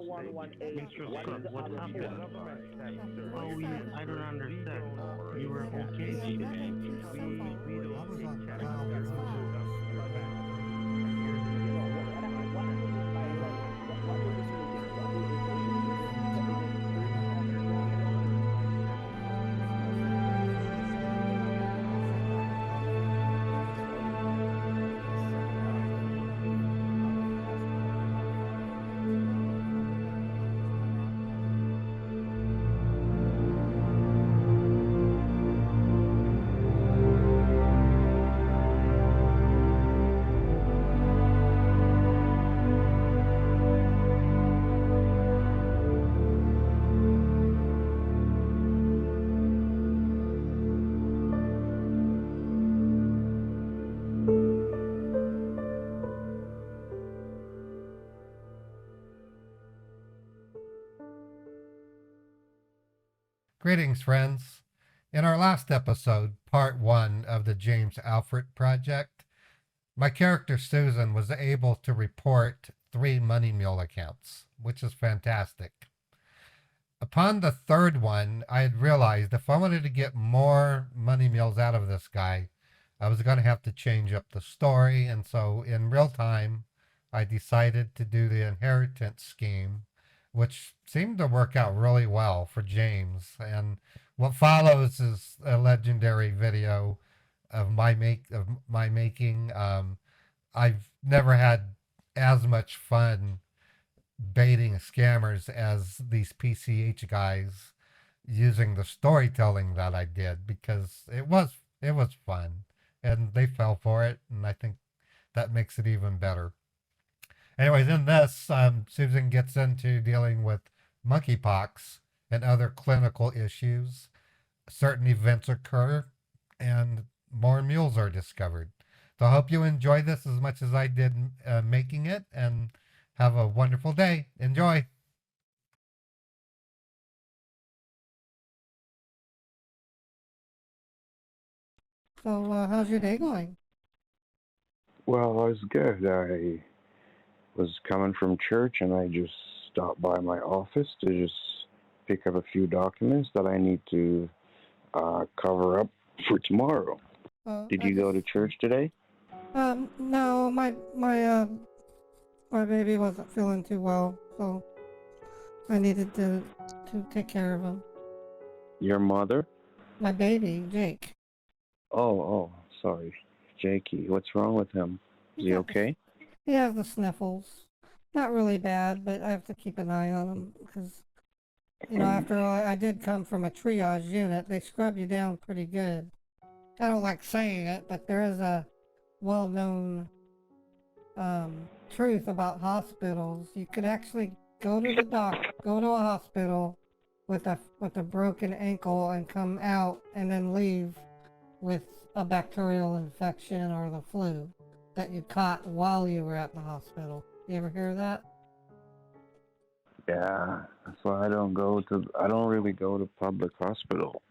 Mr. Scott, what happened? Oh, I don't understand. You were okay? Greetings, friends. In our last episode, part 1 of the James Alford project, my character Susan was able to report 3 money mule accounts, which is fantastic. Upon the third one, I had realized if I wanted to get more money mules out of this guy, I was going to have to change up the story, and so in real time, I decided to do the inheritance scheme, which seemed to work out really well for James. And what follows is a legendary video of my making. I've never had as much fun baiting scammers as these PCH guys using the storytelling that I did, because it was fun and they fell for it, and I think that makes it even better. Anyways, in this, Susan gets into dealing with monkeypox and other clinical issues. Certain events occur, and more mules are discovered. So I hope you enjoy this as much as I did making it, and have a wonderful day. Enjoy. So, how's your day going? Well, I was good. I was coming from church and I just stopped by my office to just pick up a few documents that I need to cover up for tomorrow. Did you go to church today? No, my baby wasn't feeling too well, so I needed to take care of him. Your mother? My baby, Jake. Oh, sorry. Jakey, what's wrong with him? Is he okay? He has the sniffles. Not really bad, but I have to keep an eye on him because, after all, I did come from a triage unit. They scrub you down pretty good. I don't like saying it, but there is a well-known truth about hospitals. You could actually go to a hospital with a broken ankle and come out and then leave with a bacterial infection or the flu that you caught while you were at the hospital. You ever hear that? Yeah, that's why I don't really go to public hospital.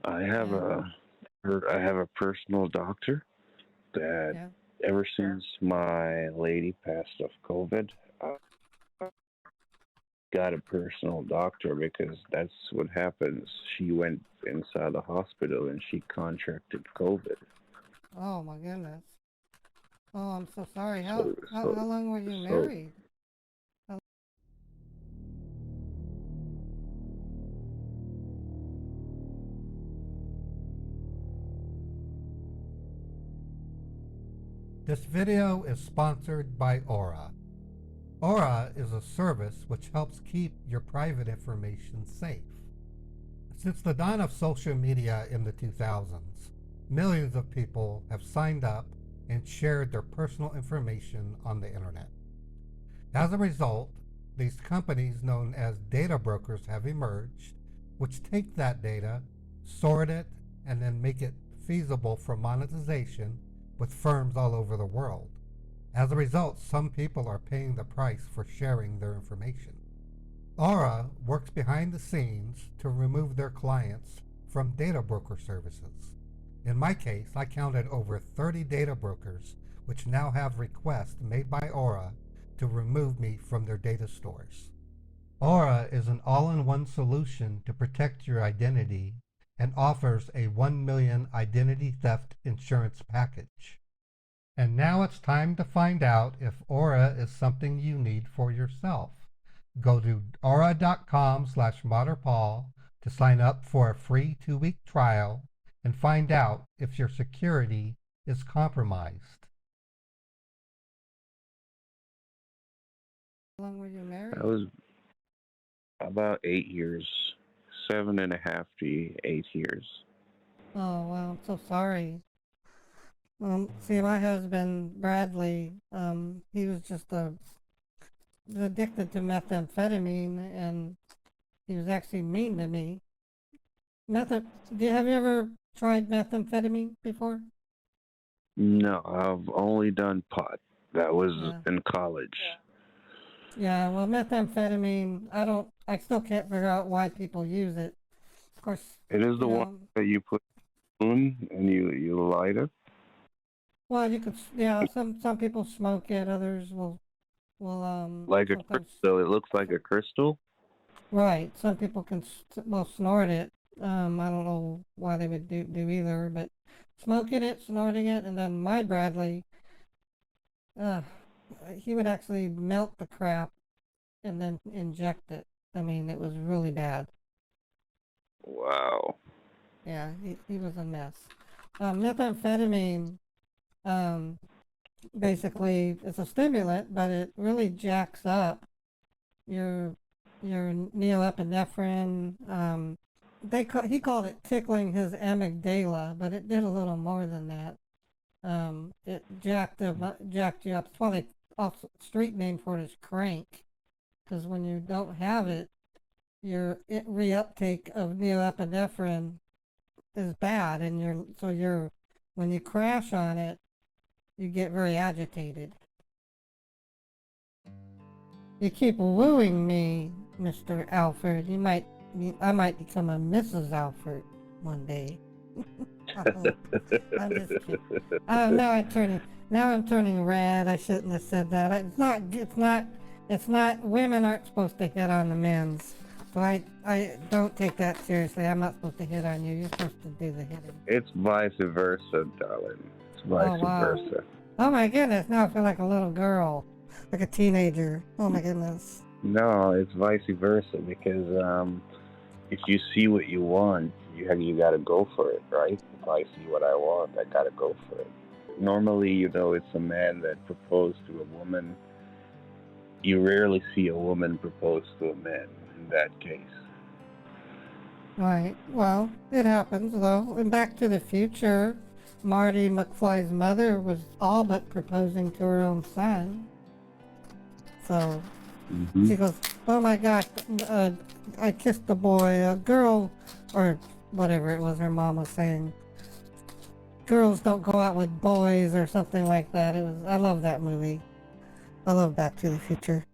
I have a personal doctor that ever since my lady passed of COVID, I got a personal doctor because that's what happens. She went inside the hospital and she contracted COVID. Oh my goodness. Oh, I'm so sorry. How long were you married? This video is sponsored by Aura. Aura is a service which helps keep your private information safe. Since the dawn of social media in the 2000s, millions of people have signed up and shared their personal information on the internet. As a result, these companies known as data brokers have emerged, which take that data, sort it, and then make it feasible for monetization with firms all over the world. As a result, some people are paying the price for sharing their information. Aura works behind the scenes to remove their clients from data broker services. In my case, I counted over 30 data brokers which now have requests made by Aura to remove me from their data stores. Aura is an all-in-one solution to protect your identity and offers a 1 million identity theft insurance package. And now it's time to find out if Aura is something you need for yourself. Go to aura.com/ModderPaul to sign up for a free 2-week trial and find out if your security is compromised. How long were you married? I was about 8 years, 7.5 to 8 years. Oh, wow, I'm so sorry. See, my husband, Bradley, he was just addicted to methamphetamine, and he was actually mean to me. Have you ever tried methamphetamine before? No, I've only done pot. That was Yeah. in college. Yeah, well, methamphetamine, I still can't figure out why people use it. Of course, It is the one that you put in the spoon and you light it. well, you could, yeah, some people smoke it, others will Like a sometimes, crystal. It looks like a crystal. right, some people will snort it. I don't know why they would do either, but smoking it, snorting it, and then my Bradley, uh, he would actually melt the crap and then inject it. I mean, it was really bad. Wow. Yeah, he was a mess. Methamphetamine, basically, it's a stimulant, but it really jacks up your neoepinephrine. He called it tickling his amygdala, but it did a little more than that. It jacked you up. That's why the street name for it is crank, because when you don't have it, your reuptake of neoepinephrine is bad, and when you crash on it, you get very agitated. You keep wooing me, Mr. Alford. I might become a Mrs. Alford one day. I'm just kidding. Oh, now I'm turning red. I shouldn't have said that. It's not, women aren't supposed to hit on the men's. So I don't take that seriously. I'm not supposed to hit on you. You're supposed to do the hitting. It's vice versa, darling. It's vice versa. Oh my goodness, now I feel like a little girl. Like a teenager. Oh my goodness. No, it's vice versa because if you see what you want, you got to go for it, right? If I see what I want, I got to go for it. Normally, it's a man that proposed to a woman. You rarely see a woman propose to a man in that case. Right. Well, it happens though. In Back to the Future, Marty McFly's mother was all but proposing to her own son. So she goes, "Oh my gosh, I kissed a boy, a girl," or whatever it was her mom was saying. Girls don't go out with boys or something like that. I love that movie. I love Back to the Future.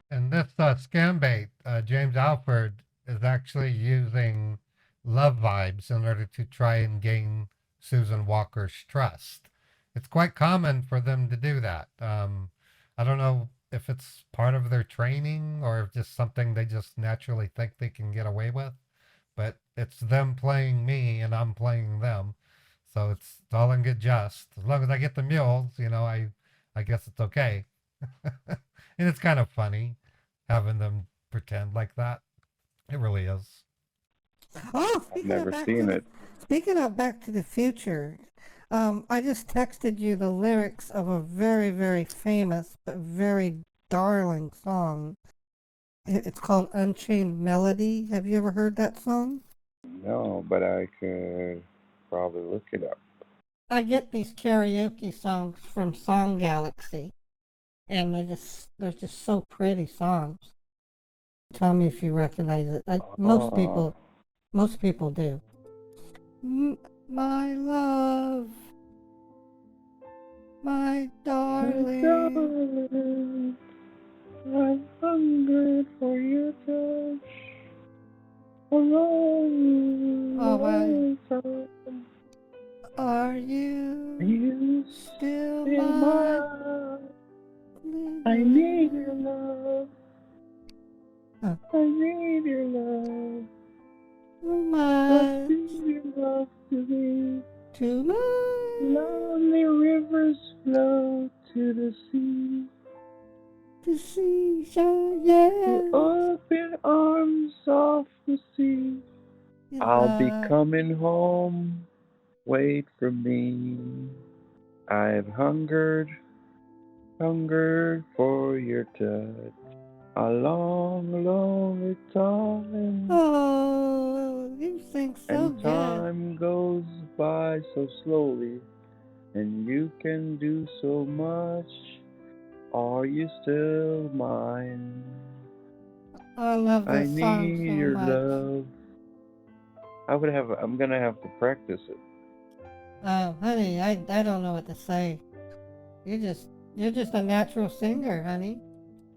And this Scambait, James Alford, is actually using love vibes in order to try and gain Susan Walker's trust. It's quite common for them to do that. I don't know if it's part of their training or if just something they just naturally think they can get away with, but it's them playing me and I'm playing them. So it's all in good jest. As long as I get the mules, I guess it's okay. And it's kind of funny having them pretend like that. It really is. Oh, I've never seen it. Speaking of Back to the Future, I just texted you the lyrics of a very, very famous but very darling song. It's called Unchained Melody. Have you ever heard that song? No, but I could probably look it up. I get these karaoke songs from Song Galaxy, and they're just so pretty songs. Tell me if you recognize it. Most people do. My love, my darling, I'm hungry for your touch. Oh, are you still mine? I need your love. Huh. I need your love. So much. Bring your love to me. Too much. Lonely rivers flow to the sea. The seashore, yeah. The open arms of the sea. I'll be coming home. Wait for me. I've hungered for your touch. A long, long time. Oh, you sing so And good. time goes by so slowly, and you can do so much. Are you still mine? I love I this song need so your much. love. I'm gonna have to practice it. Oh, honey, I don't know what to say. You're just a natural singer, honey.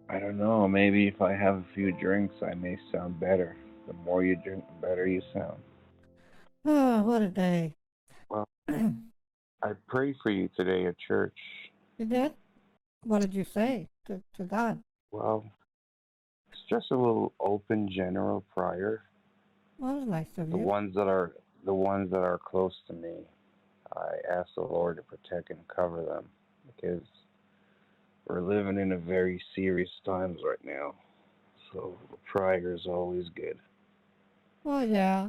I don't know. Maybe if I have a few drinks, I may sound better. The more you drink, the better you sound. Oh, what a day. Well, I prayed for you today at church. You did? What did you say to God? Well, it's just a little open general prayer. Well, that was nice of The you. ones that are close to me, I ask the Lord to protect and cover them because we're living in a very serious times right now. So prayer is always good. Well, yeah,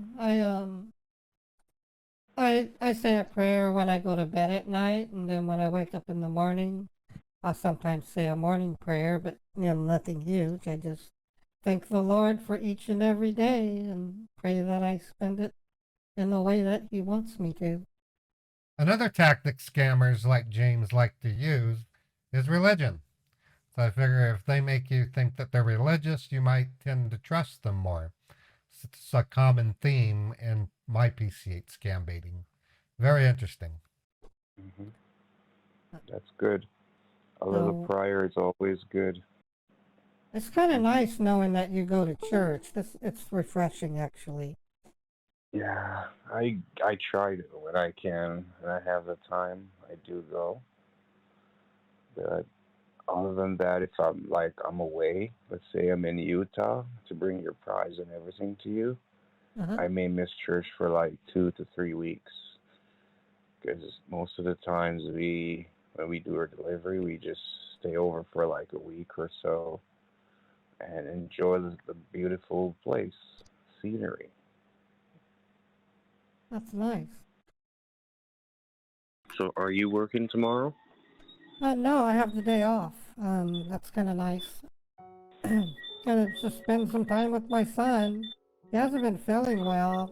I say a prayer when I go to bed at night, and then when I wake up in the morning, I sometimes say a morning prayer, but nothing huge. I just thank the Lord for each and every day and pray that I spend it in the way that He wants me to. Another tactic scammers like James like to use is religion. So I figure if they make you think that they're religious, you might tend to trust them more. It's a common theme in my PCH scam baiting. Very interesting. Mm-hmm. That's good. A little So prayer is always good. it's kind of nice knowing that you go to church. It's refreshing, actually. Yeah, I try to when I can and I have the time. I do go. But other than that, if I'm away, let's say I'm in Utah to bring your prize and everything to you, Uh-huh. I may miss church for like 2 to 3 weeks because most of the times when we do our delivery, we just stay over for like a week or so and enjoy the beautiful place, scenery. That's nice. So, are you working tomorrow? No, I have the day off. That's kind of nice. Gonna just spend some time with my son. He hasn't been feeling well.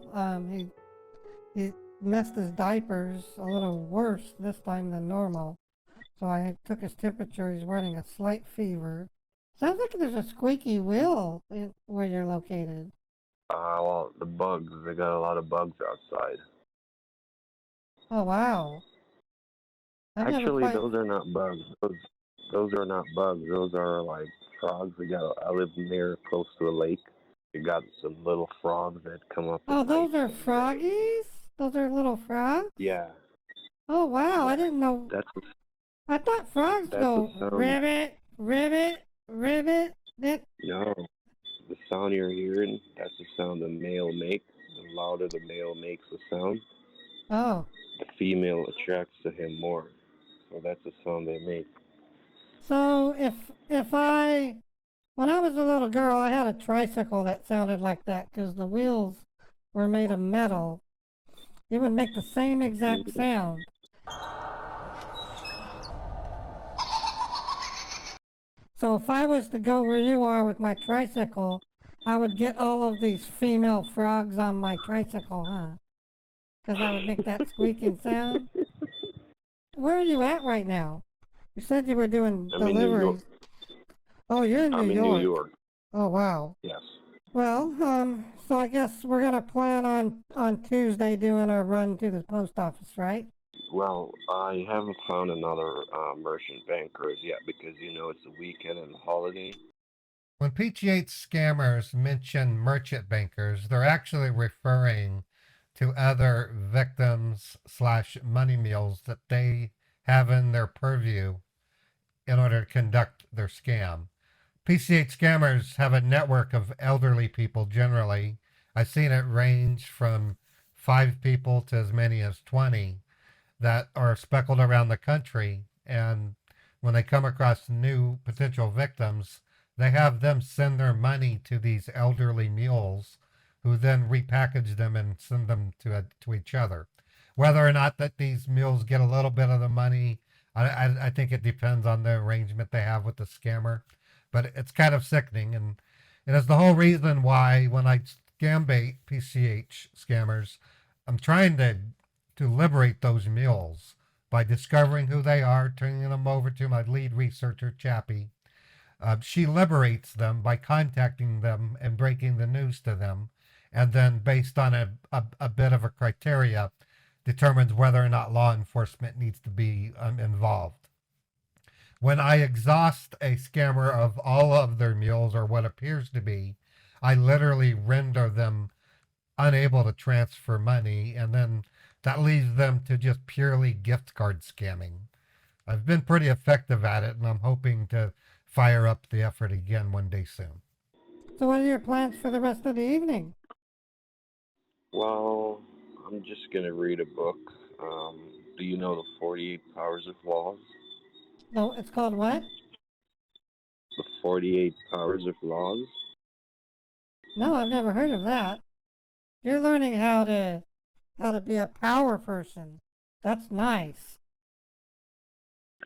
He messed his diapers a little worse this time than normal. So I took his temperature. He's running a slight fever. Sounds like there's a squeaky wheel where you're located. Well, the bugs. They got a lot of bugs outside. Oh wow! I've never Actually, quite. those are not bugs. Those are not bugs. Those are like frogs. I live near close to a lake. You got some little frogs that come up. Oh, At those night are froggies. Those are little frogs. Yeah. Oh wow! Yeah. I didn't know. That's I thought frogs the go sound. ribbit, ribbit, ribbit. No, the sound you're hearing. That's the sound the male makes. The louder the male makes the sound, Oh. the female attracts to him more. So that's the sound they make. So when I was a little girl, I had a tricycle that sounded like that because the wheels were made of metal. It would make the same exact sound. So if I was to go where you are with my tricycle, I would get all of these female frogs on my tricycle, huh? Because I would make that squeaking sound. Where are you at right now? You said you were doing I'm in New York. deliveries. Oh, you're in I'm New in New York. York. Oh, wow. Yes. Well, so I guess we're gonna plan on Tuesday doing our run to the post office, right? Well, I haven't found another merchant banker as yet because it's the weekend and the holiday. When PCH scammers mention merchant bankers, they're actually referring to other victims slash money mules that they have in their purview in order to conduct their scam. PCH scammers have a network of elderly people generally. I've seen it range from 5 people to as many as 20 that are speckled around the country. And when they come across new potential victims, they have them send their money to these elderly mules who then repackage them and send them to each other. Whether or not that these mules get a little bit of the money, I think it depends on the arrangement they have with the scammer. But it's kind of sickening. And it is the whole reason why when I scambait PCH scammers, I'm trying to liberate those mules by discovering who they are, turning them over to my lead researcher, Chappie. She liberates them by contacting them and breaking the news to them, and then based on a bit of a criteria, determines whether or not law enforcement needs to be involved. When I exhaust a scammer of all of their mules, or what appears to be, I literally render them unable to transfer money, and then that leaves them to just purely gift card scamming. I've been pretty effective at it, and I'm hoping to fire up the effort again one day soon. So what are your plans for the rest of the evening? Well, I'm just going to read a book. Do you know the 48 Powers of Laws? No, it's called what? The 48 Powers of Laws? No, I've never heard of that. You're learning how to be a power person. That's nice.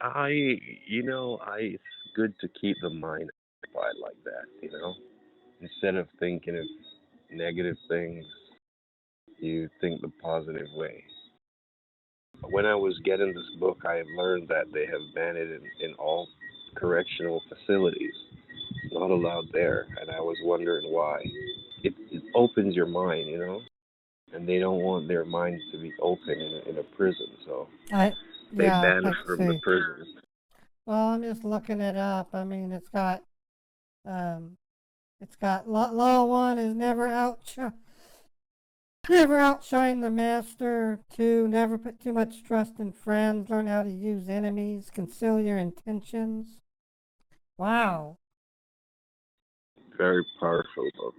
It's good to keep the mind occupied like that. Instead of thinking of negative things, you think the positive way. When I was getting this book, I learned that they have banned it in all correctional facilities. It's not allowed there, and I was wondering why. It opens your mind, and they don't want their minds to be open in a prison, so they ban it from the prison. Well, I'm just looking it up. I mean, it's got law 1 is never outshine the master. 2, never put too much trust in friends. Learn how to use enemies. Conceal your intentions. Wow. Very powerful book.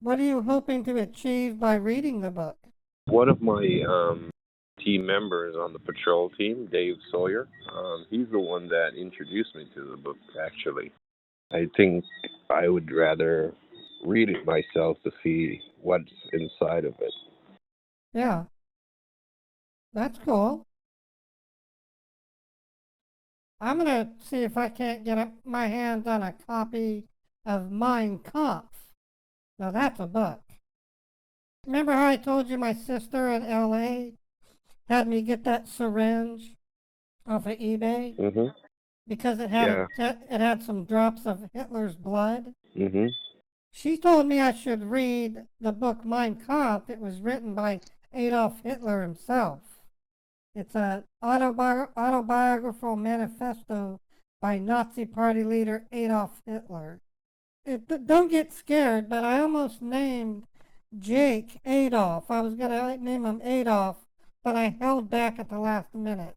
What are you hoping to achieve by reading the book? One of my team members on the patrol team, Dave Sawyer, he's the one that introduced me to the book, actually. I think I would rather read it myself to see what's inside of it. Yeah. That's cool. I'm going to see if I can't get my hands on a copy of Mein Kampf. Now that's a book. Remember how I told you my sister in L.A. had me get that syringe off of eBay? Mm-hmm. Because it had some drops of Hitler's blood? Mm-hmm. She told me I should read the book Mein Kampf. It was written by Adolf Hitler himself. It's an autobiographical manifesto by Nazi party leader Adolf Hitler. Don't get scared, but I almost named Jake Adolf. I was going to name him Adolf, but I held back at the last minute.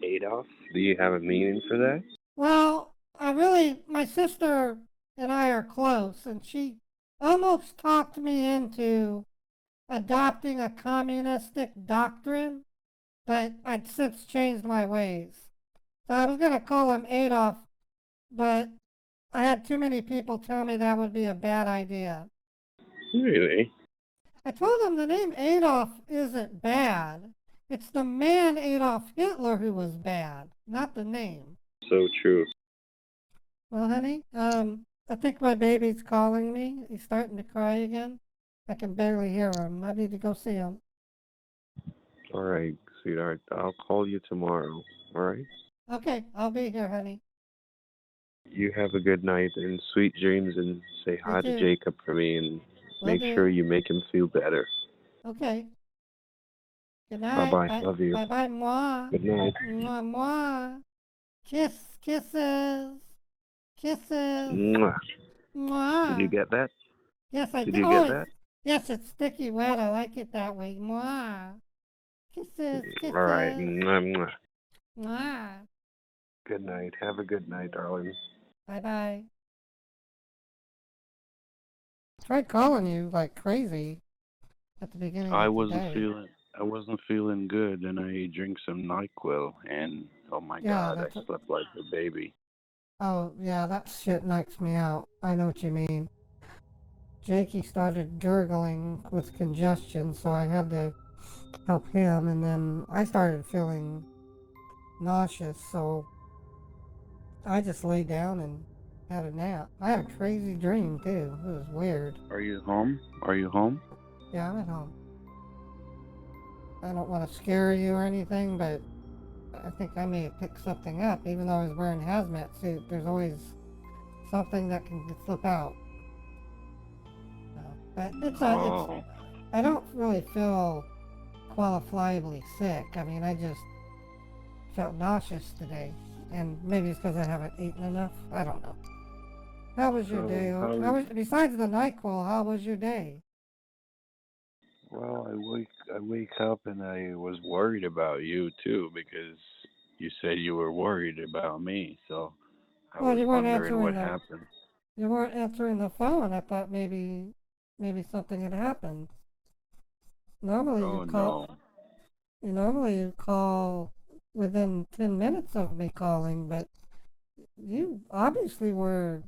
Adolf? Do you have a meaning for that? Well, my sister and I are close, and she almost talked me into adopting a communistic doctrine, but I'd since changed my ways. So I was going to call him Adolf, but I had too many people tell me that would be a bad idea. Really? I told them the name Adolf isn't bad. It's the man Adolf Hitler who was bad, not the name. So true. Well, honey, I think my baby's calling me. He's starting to cry again. I can barely hear him. I need to go see him. All right, sweetheart. I'll call you tomorrow, all right? Okay, I'll be here, honey. You have a good night and sweet dreams, and say hi to Jacob for me, and make sure you make him feel better. Okay. Good night. Bye-bye. Love you. Bye-bye, moi. Good night. Moi, moi. Kisses. Kisses. Mwah. Mwah. Did you get that? Yes, I did. Did you get that? Yes, it's sticky wet. I like it that way. Mwah. Kisses. All right. Mwah, mwah. Mwah. Good night. Have a good night, darling. Bye-bye. Tried calling you like crazy at the beginning I of the wasn't day. feeling I wasn't feeling good, and I drank some NyQuil, and oh my Yeah, God, I slept like a baby. oh, yeah, that shit knocks me out. I know what you mean. Jakey started gurgling with congestion, so I had to help him, and then I started feeling nauseous, so I just lay down and had a nap. I had a crazy dream, too. It was weird. Are you home? Are you home? Yeah, I'm at home. I don't want to scare you or anything, but I think I may have picked something up. Even though I was wearing a hazmat suit, there's always something that can slip out. But Oh, I don't really feel qualifiably sick. I mean, I just felt nauseous today. And maybe it's because I haven't eaten enough. I don't know. How was your day? Besides the NyQuil, how was your day? well, I wake up and I was worried about you too because you said you were worried about me, so I Well, was wondering what happened. you weren't answering the phone. I thought maybe something had happened. Normally you Oh call no, you normally you call within 10 minutes of me calling, but you obviously were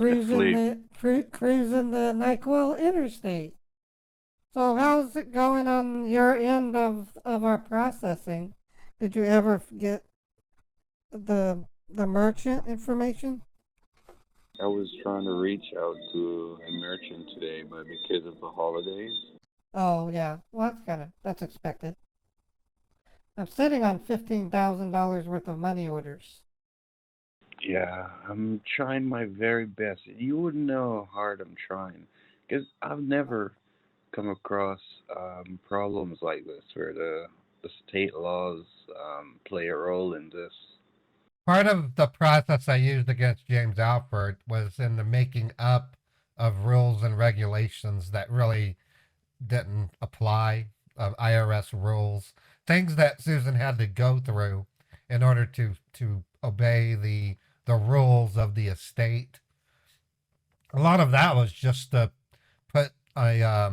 asleep. cruising the NyQuil interstate. So how's it going on your end of our processing? Did you ever get the merchant information? I was trying to reach out to a merchant today, but because of the holidays, Oh yeah, well that's expected. I'm sitting on $15,000 worth of money orders. yeah, I'm trying my very best. You wouldn't know how hard I'm trying, because I've never come across problems like this where the state laws play a role in this. Part of the process I used against James Alford was in the making up of rules and regulations that really didn't apply, IRS rules, things that Susan had to go through in order to obey the rules of the estate. A lot of that was just to put a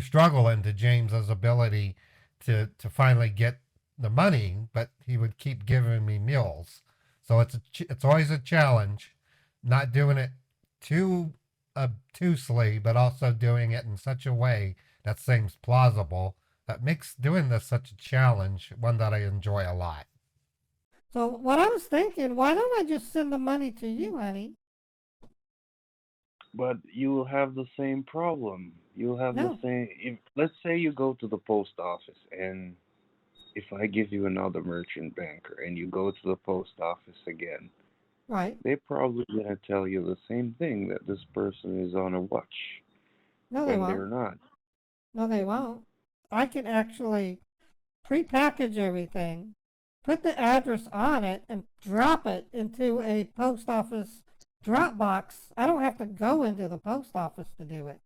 struggle into James's ability to finally get the money, but he would keep giving me meals. So it's always a challenge, not doing it too obtusely, but also doing it in such a way that seems plausible. That makes doing this such a challenge, one that I enjoy a lot. So what I was thinking, why don't I just send the money to you, honey? But you will have the same problem. You'll have the No, same. Let's say you go to the post office, and if I give you another merchant banker, and you go to the post office again, right? they're probably gonna tell you the same thing, that this person is on a watch No, they when won't. they're not. No, they won't. I can actually prepackage everything, put the address on it, and drop it into a post office drop box. I don't have to go into the post office to do it.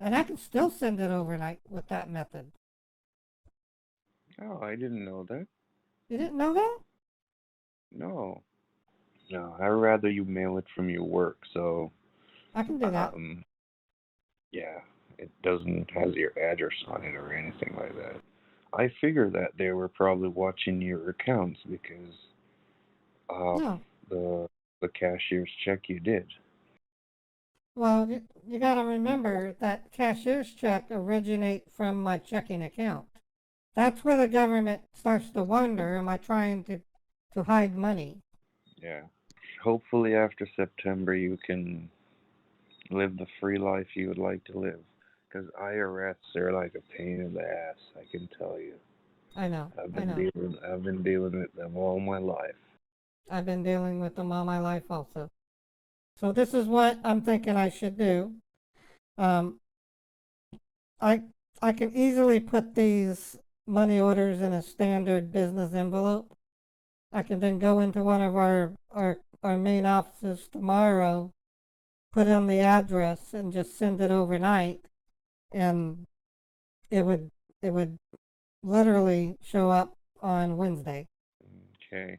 And I can still send it overnight with that method. Oh, I didn't know that. You didn't know that? No, no. I'd rather you mail it from your work, so I can do that. yeah, it doesn't has your address on it or anything like that. I figure that they were probably watching your accounts because of No. the the cashier's check you did. Well, you got to remember that cashier's check originate from my checking account. That's where the government starts to wonder, am I trying to hide money? Yeah. Hopefully after September you can live the free life you would like to live. Because IRS, they're like a pain in the ass, I can tell you. I know, I've I been know. dealing with them all my life. I've been dealing with them all my life also. So this is what I'm thinking I should do. Um, I I can easily put these money orders in a standard business envelope. I can then go into one of our main offices tomorrow, put in the address, and just send it overnight, and it would literally show up on Wednesday. Okay.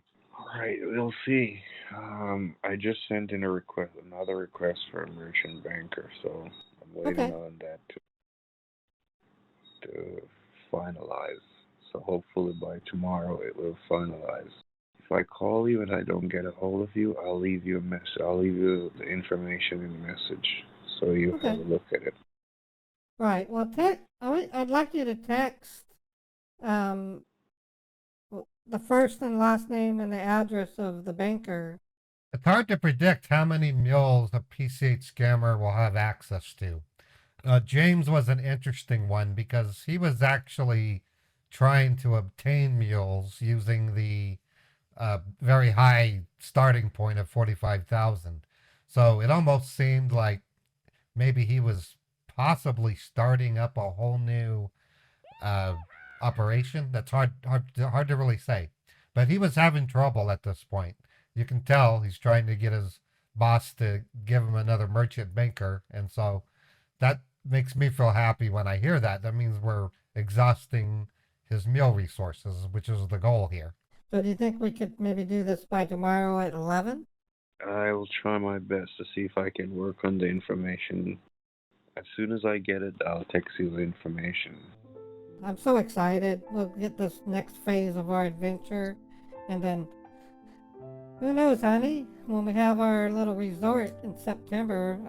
Right, we'll see. I just sent in another request for a merchant banker, so I'm waiting Okay. on that to finalize. So hopefully by tomorrow it will finalize. If I call you and I don't get a hold of you, I'll leave you a message. I'll leave you the information in the message so you have Okay. a look at it. Right. Well, I'd like you to text um the first and last name and the address of the banker. It's hard to predict how many mules a PCH scammer will have access to. James was an interesting one because he was actually trying to obtain mules using the very high starting point of 45,000. So it almost seemed like maybe he was possibly starting up a whole new uh, operation. That's hard to really say. But he was having trouble at this point. You can tell he's trying to get his boss to give him another merchant banker, and so that makes me feel happy when I hear that. That means we're exhausting his meal resources, which is the goal here. So do you think we could maybe do this by tomorrow at 11? I will try my best to see if I can work on the information. As soon as I get it, I'll text you the information. I'm so excited. We'll get this next phase of our adventure, and then who knows, honey? When we have our little resort in September,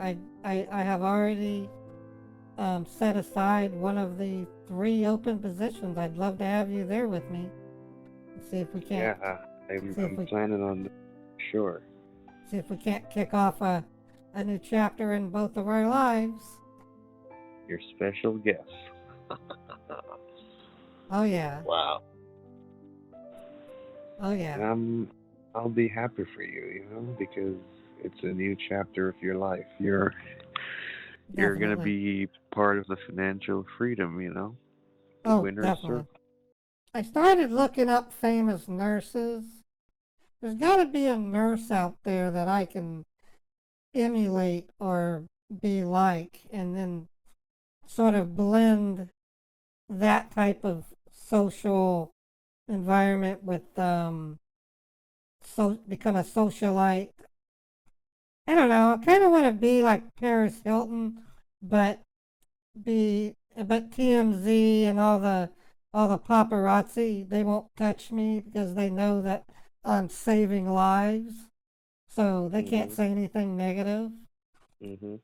I have already set aside one of the 3 open positions. I'd love to have you there with me. See if we can't. Yeah, I'm planning on that. Sure. See if we can't kick off a new chapter in both of our lives. Your special guest. Oh yeah. Wow. Oh yeah. And I'll be happy for you, because it's a new chapter of your life. You're gonna Definitely. be part of the financial freedom, The Oh, winner's definitely. circle. I started looking up famous nurses. There's got to be a nurse out there that I can emulate or be like, and then sort of blend that type of social environment with become a socialite. I don't know. I kind of want to be like Paris Hilton, but TMZ and all the paparazzi, they won't touch me because they know that I'm saving lives, so they can't say anything negative. Mhm.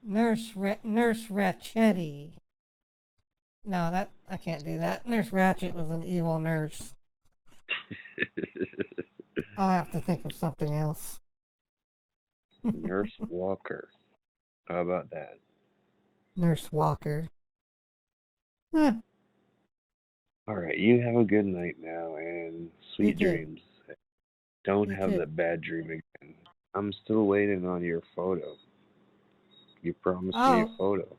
Nurse Ratchetti. No, that I can't do that. Nurse Ratchet was an evil nurse. I'll have to think of something else. Nurse Walker. How about that? Nurse Walker. Huh. All right, you have a good night now and sweet You too. dreams. Don't You have too. that bad dream again. I'm still waiting on your photo. You promised me a Oh, photo.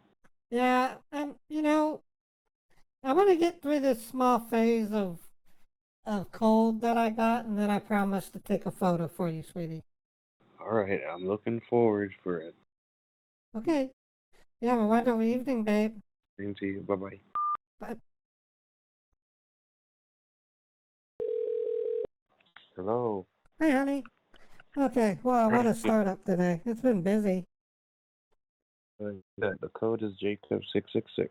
yeah, and I want to get through this small phase of cold that I got, and then I promise to take a photo for you, sweetie. All right, I'm looking forward for it. Okay. You have a wonderful evening, babe. Same to you. Bye-bye. Bye. Hello. Hey, honey. Okay, well, what a startup today. It's been busy. The code is Jacob666.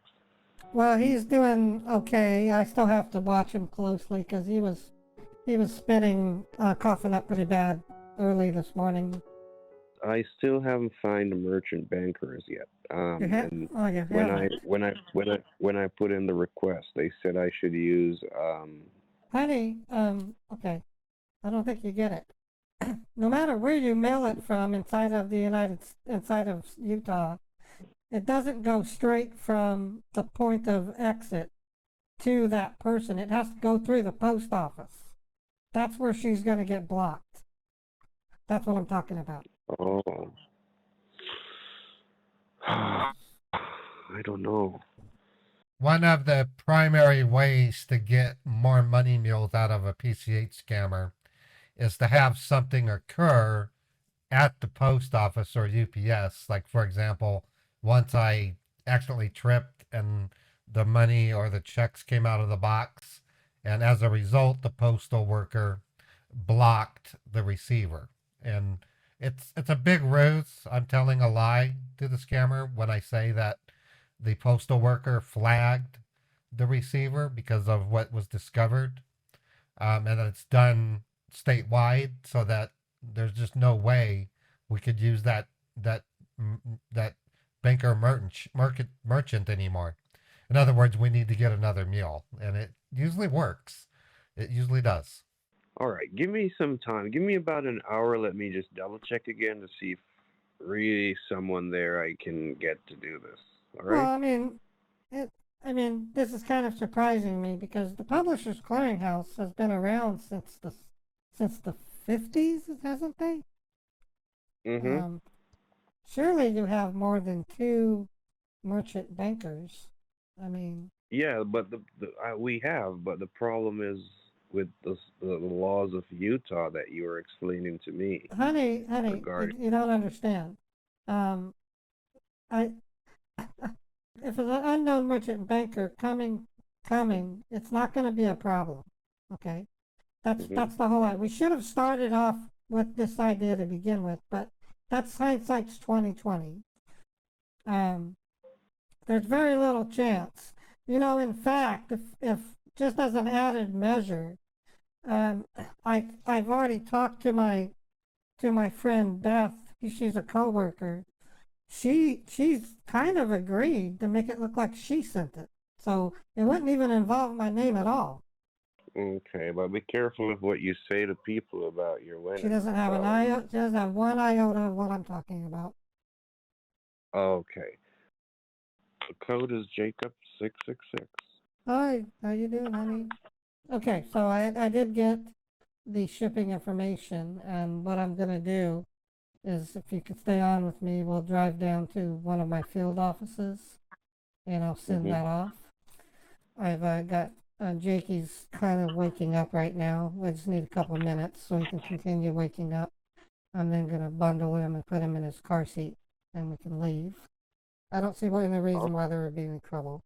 Well, he's doing okay. I still have to watch him closely because he was spitting, coughing up pretty bad early this morning. I still haven't found the merchant bankers yet. And Oh, you haven't. when I put in the request, they said I should use Honey, okay. I don't think you get it. No matter where you mail it from inside of Utah, it doesn't go straight from the point of exit to that person. It has to go through the post office. That's where she's going to get blocked. That's what I'm talking about. Oh. I don't know. One of the primary ways to get more money mules out of a PCH scammer is to have something occur at the post office or UPS. Like, for example, once I accidentally tripped and the money or the checks came out of the box, and as a result, the postal worker blocked the receiver. And it's a big ruse. I'm telling a lie to the scammer when I say that the postal worker flagged the receiver because of what was discovered, and that it's done statewide, so that there's just no way we could use that that banker merchant anymore. In other words, we need to get another mule, and it usually works. It usually does. All right, give me some time. Give me about an hour. Let me just double check again to see if really someone there I can get to do this. All right. Well, this is kind of surprising me because the Publishers Clearinghouse has been around since the 50s, hasn't they? Mm-hmm. Surely you have more than 2 merchant bankers. Yeah, but we have, but the problem is with the laws of Utah that you were explaining to me. Honey, you don't understand. I if an unknown merchant banker coming, it's not going to be a problem. Okay, that's the whole idea. We should have started off with this idea to begin with, but that's hindsight's 2020. There's very little chance. In fact, if just as an added measure, I've already talked to my friend Beth. She's a coworker. She's kind of agreed to make it look like she sent it, so it wouldn't even involve my name at all. Okay, but be careful of what you say to people about your wedding. She doesn't have She doesn't have one iota of what I'm talking about. Okay. The code is Jacob666. Hi, how you doing, honey? Okay, so I did get the shipping information, and what I'm gonna do is, if you could stay on with me, we'll drive down to one of my field offices, and I'll send that off. I've got Jakey's kind of waking up right now. We just need a couple of minutes so he can continue waking up. I'm then gonna bundle him and put him in his car seat, and we can leave. I don't see any reason why there would be any trouble.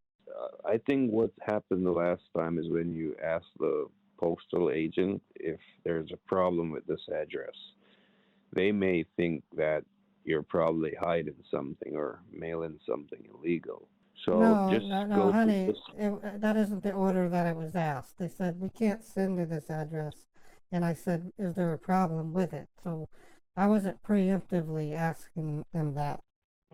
I think what happened the last time is when you asked the postal agent if there's a problem with this address. They may think that you're probably hiding something or mailing something illegal. So no, honey, that isn't the order that it was asked. They said, we can't send to this address. And I said, is there a problem with it? So I wasn't preemptively asking them that.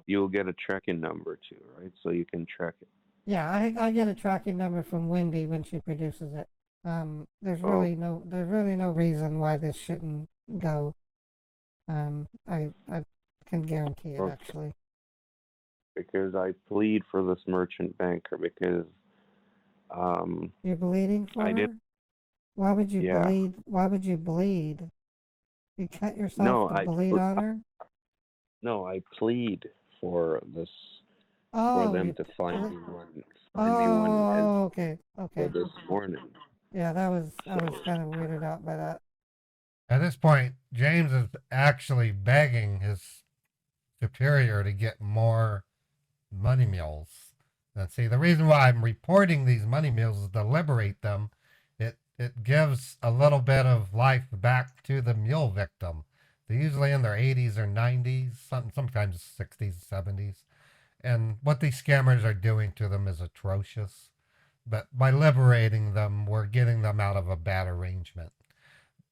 You'll get a tracking number too, right? So you can track it. Yeah, I get a tracking number from Wendy when she produces it. There's really no reason why this shouldn't go. I can guarantee it, actually. Because I plead for this merchant banker because you're bleeding for her? Why would you bleed? Why would you bleed? You cut yourself to bleed on her? No, I plead for this. For them to find me one. Okay. For this morning. Yeah, I was kind of weirded out by that. At this point, James is actually begging his superior to get more money mules. And see, the reason why I'm reporting these money mules is to liberate them. It gives a little bit of life back to the mule victim. They're usually in their 80s or 90s, sometimes 60s, 70s. And what these scammers are doing to them is atrocious. But by liberating them, we're getting them out of a bad arrangement.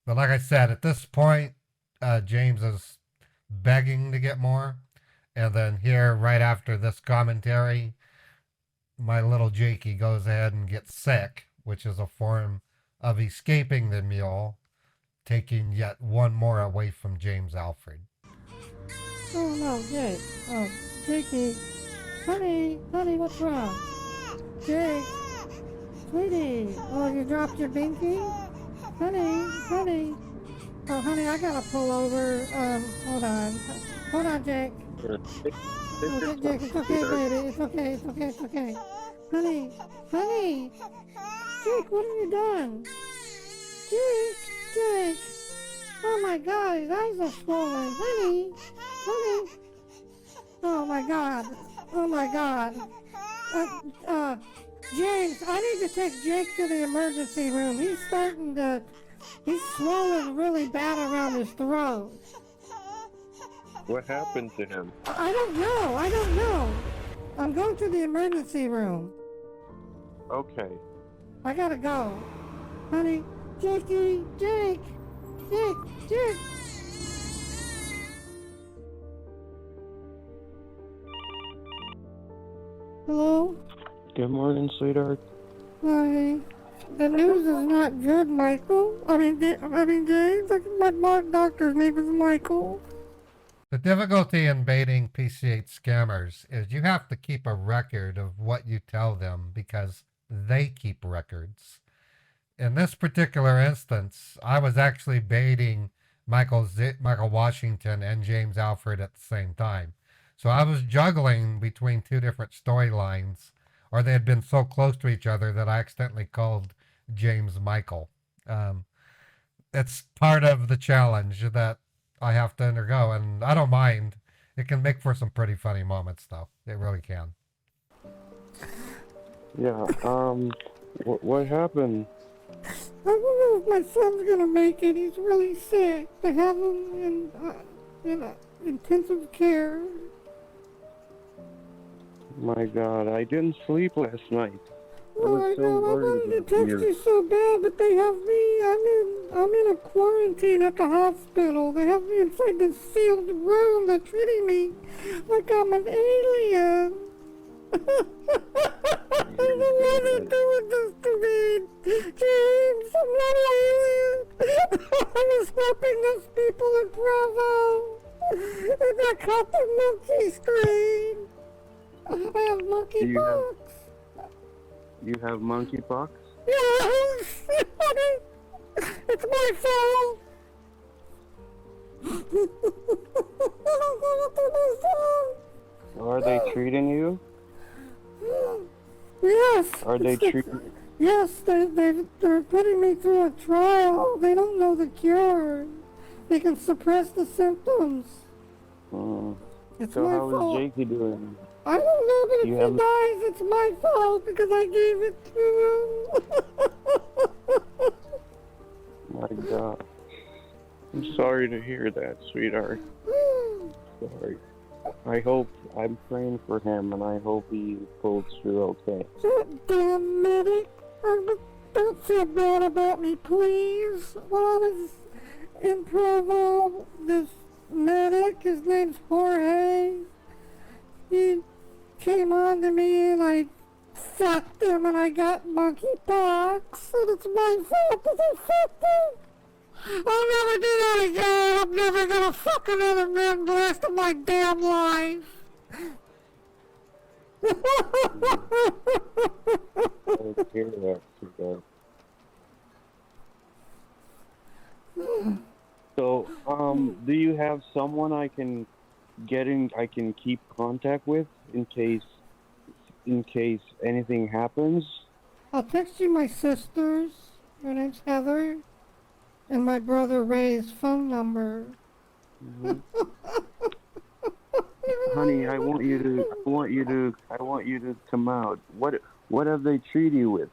But like I said, at this point, James is begging to get more. And then here, right after this commentary, my little Jakey goes ahead and gets sick, which is a form of escaping the mule, taking yet one more away from James Alford. Oh no, Jake. Oh, Jakey. Honey, what's wrong? Jake, sweetie. Oh, you dropped your binky? Honey. Oh, honey, I gotta pull over. Hold on, Jake. Oh, Jake, it's okay, baby. It's okay. Honey. Jake, what have you done? Jake. Oh my God, his eyes are swollen. Honey. Oh my God. James, I need to take Jake to the emergency room. He's starting to He's swollen really bad around his throat. What happened to him? I don't know. I'm going to the emergency room. Okay. I gotta go. Honey, Jake. Hello? Good morning, sweetheart. Hi. The news is not good, Michael. James. My doctor's name is Michael. The difficulty in baiting PCH scammers is you have to keep a record of what you tell them because they keep records. In this particular instance, I was actually baiting Michael Washington and James Alford at the same time. So I was juggling between two different storylines, or they had been so close to each other that I accidentally called James Michael. It's part of the challenge that I have to undergo, and I don't mind. It can make for some pretty funny moments, though. It really can. Yeah, what happened? I don't know if my son's gonna make it. He's really sick. They have him in intensive care. My God, I didn't sleep last night. Oh, I know. I wanted to text you so bad, but they have me. I'm in a quarantine at the hospital. They have me inside this sealed room. They're treating me like I'm an alien. I don't know why they're doing this to me. James, I'm not an alien. I was helping those people in Provo. And I caught the monkey strain. I have monkeypox. You have monkeypox? Yeah, honey. It's my fault. Are they treating you? Yes. Are they treating? Yes, they're putting me through a trial. They don't know the cure. They can suppress the symptoms. It's So my how fault. is Jakey doing? I don't know, but if You he haven't- dies, it's my fault because I gave it to him. My God. I'm sorry to hear that, sweetheart. Sorry. I'm praying for him, and I hope he pulls through okay. That damn medic. Don't feel bad about me, please. While I was in Provo, this medic, his name's Jorge, he came on to me and I fucked him and I got monkeypox, and it's my fault that I fucked him. I'll never do that again. I'm never gonna fuck another man the rest of my damn life. Sorry to hear that, sweetheart. So, do you have someone I can keep contact with in case anything happens? I'll text you my sisters. Her name's Heather. And my brother Ray's phone number. Mm-hmm. Honey, I want you to come out. What have they treated you with?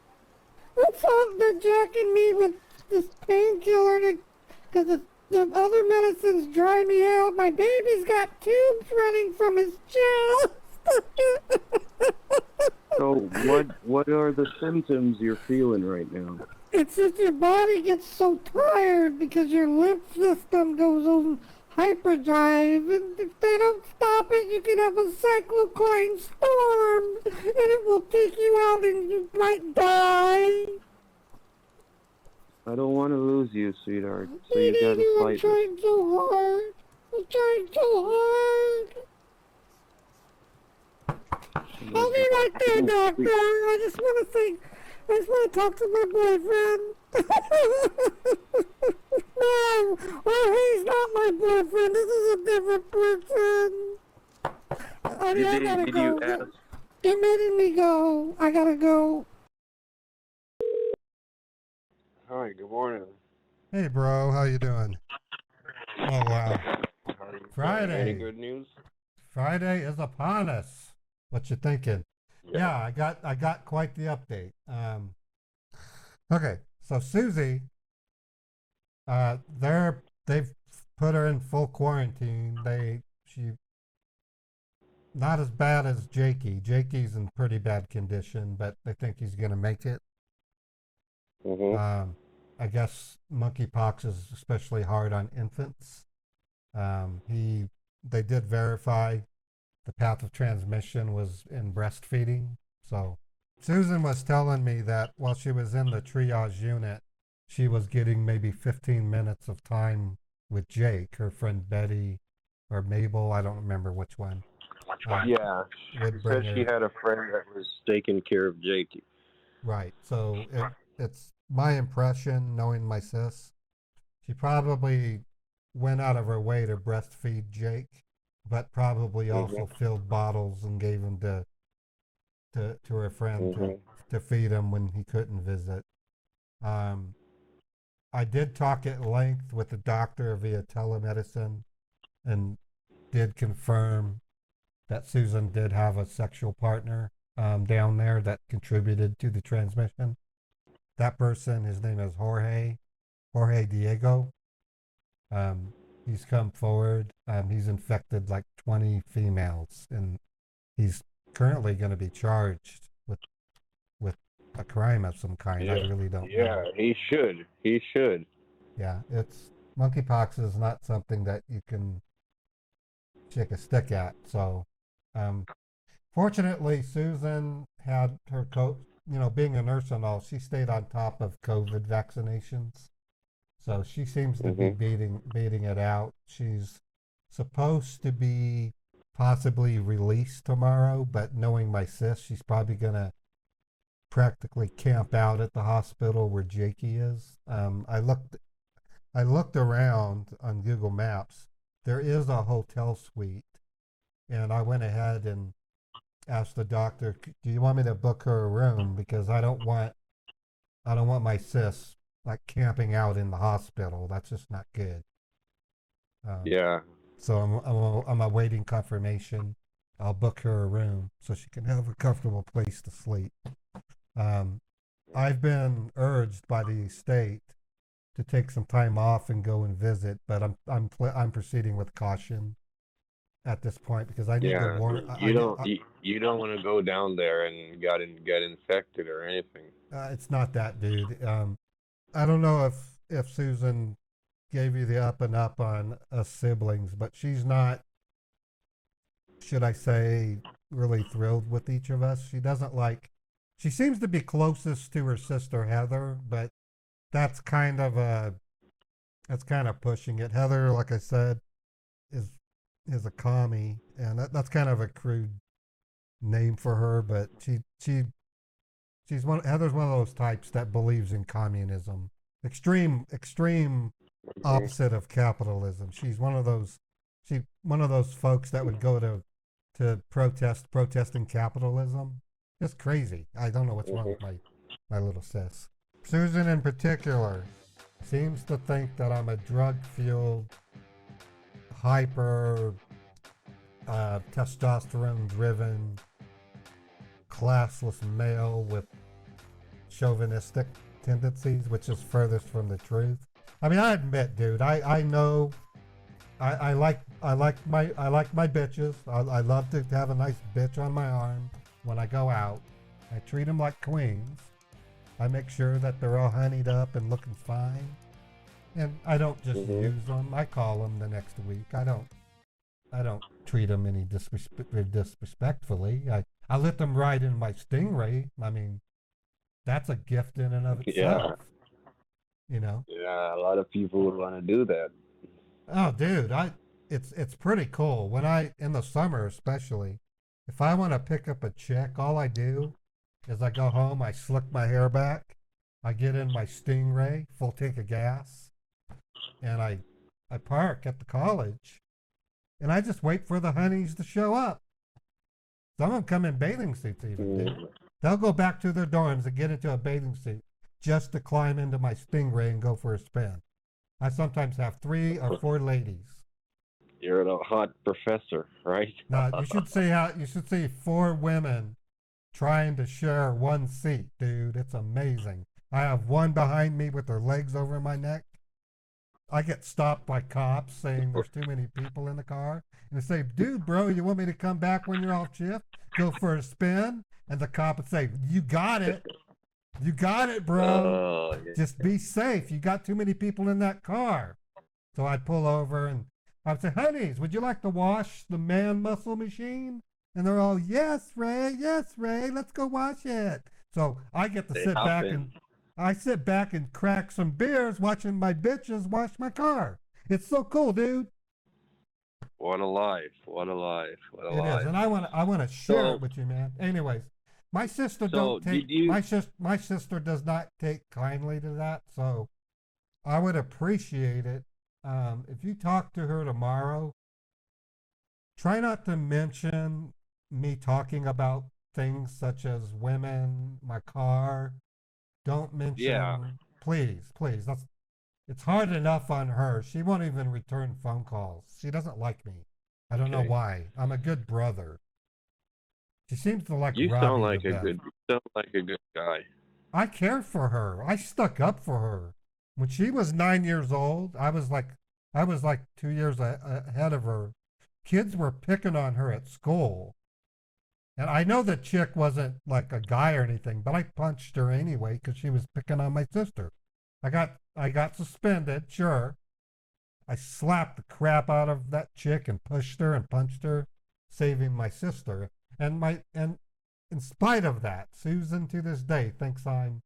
It's all they're jacking me with this painkiller because the other medicines dry me out. My baby's got tubes running from his chest. So what are the symptoms you're feeling right now? It's just your body gets so tired because your lymph system goes on hyperdrive, and if they don't stop it, you can have a cyclocline storm, and it will take you out and you might die. I don't want to lose you, sweetheart. So Me you gotta neither. I'm fight. trying so hard. I'm trying so hard. I'll be right there, doctor. I just want to talk to my boyfriend. No, he's not my boyfriend. This is a different person. I gotta go. They're letting me go. I gotta go. Hi, good morning. Hey, bro. How you doing? Oh, wow. How are you? Friday. Any good news? Friday is upon us. What you thinking? Yeah, I got quite the update. Okay, so Susie They've put her in full quarantine. She not as bad as Jakey. Jakey's in pretty bad condition, but they think he's gonna make it. I guess monkeypox is especially hard on infants. They did verify the path of transmission was in breastfeeding. So Susan was telling me that while she was in the triage unit, she was getting maybe 15 minutes of time with Jake, her friend Betty or Mabel. I don't remember which one. Yeah, she said she had a friend that was taking care of Jakey. Right. So it's my impression, knowing my sis, she probably went out of her way to breastfeed Jake, but probably also filled bottles and gave them to her friend to feed him when he couldn't visit. I did talk at length with the doctor via telemedicine and did confirm that Susan did have a sexual partner down there that contributed to the transmission. That person, his name is Jorge Diego. He's come forward. He's infected like 20 females, and he's currently going to be charged with a crime of some kind. Yeah. I really don't know. Yeah, he should. He should. Yeah, monkeypox is not something that you can shake a stick at. So, fortunately, Susan had her being a nurse and all, she stayed on top of COVID vaccinations. So she seems to be beating it out. She's supposed to be possibly released tomorrow, but knowing my sis, she's probably gonna practically camp out at the hospital where Jakey is. I looked around on Google Maps. There is a hotel suite, and I went ahead and asked the doctor, "Do you want me to book her a room? Because I don't want my sis like camping out in the hospital. That's just not good." Yeah. So I'm awaiting confirmation. I'll book her a room so she can have a comfortable place to sleep. I've been urged by the state to take some time off and go and visit, but I'm proceeding with caution at this point because I need to warn. You don't want to go down there and get infected or anything. It's not that, dude. I don't know if Susan gave you the up and up on us siblings, but she's not, should I say, really thrilled with each of us. She seems to be closest to her sister Heather, but that's kind of pushing it. Heather, like I said, is a commie, and that's kind of a crude name for her, but Heather's one of those types that believes in communism. Extreme opposite of capitalism. She's one of those folks that would go to protesting capitalism. It's crazy. I don't know what's wrong with my little sis. Susan in particular seems to think that I'm a drug-fueled, hyper, testosterone-driven, classless male with chauvinistic tendencies, which is furthest from the truth. I mean, I admit, dude, I know I like my bitches. I love to have a nice bitch on my arm when I go out. I treat them like queens. I make sure that they're all honeyed up and looking fine. And I don't just use them. I call them the next week. I don't treat them any disrespectfully. I let them ride in my Stingray. I mean, that's a gift in and of itself. You know? Yeah, a lot of people would want to do that. Oh, dude, it's pretty cool. In the summer especially, if I want to pick up a chick, all I do is I go home, I slick my hair back, I get in my Stingray, full tank of gas, and I park at the college, and I just wait for the honeys to show up. Some of them come in bathing suits even, dude. They'll go back to their dorms and get into a bathing suit just to climb into my Stingray and go for a spin. I sometimes have 3 or 4 ladies. You're a hot professor, right? Now you should see 4 women trying to share one seat, dude. It's amazing. I have one behind me with her legs over my neck, get stopped by cops saying there's too many people in the car, and they say, "Dude, bro, you want me to come back when you're off shift? Go for a spin?" And the cop would say, "You got it, bro. Oh, yeah. Just be safe. You got too many people in that car." So I'd pull over and I'd say, "Honeys, would you like to wash the man muscle machine?" And they're all, yes, Ray, let's go wash it." So I get to sit back and crack some beers watching my bitches wash my car. It's so cool, dude. What a life. What a life. What a It life. is, and I want to share it with you, man. Anyways, my sister my sister does not take kindly to that, so I would appreciate it if you talk to her tomorrow. Try not to mention me talking about things such as women, my car. Don't mention, please. It's hard enough on her. She won't even return phone calls. She doesn't like me. I don't know why. I'm a good brother. She seems to like You Robbie sound like to death. you sound like a good guy. I care for her. I stuck up for her. When she was 9 years old, I was like 2 years ahead of her. Kids were picking on her at school. And I know the chick wasn't like a guy or anything, but I punched her anyway because she was picking on my sister. I got suspended, sure. I slapped the crap out of that chick and pushed her and punched her, saving my sister. And in spite of that, Susan to this day thinks I'm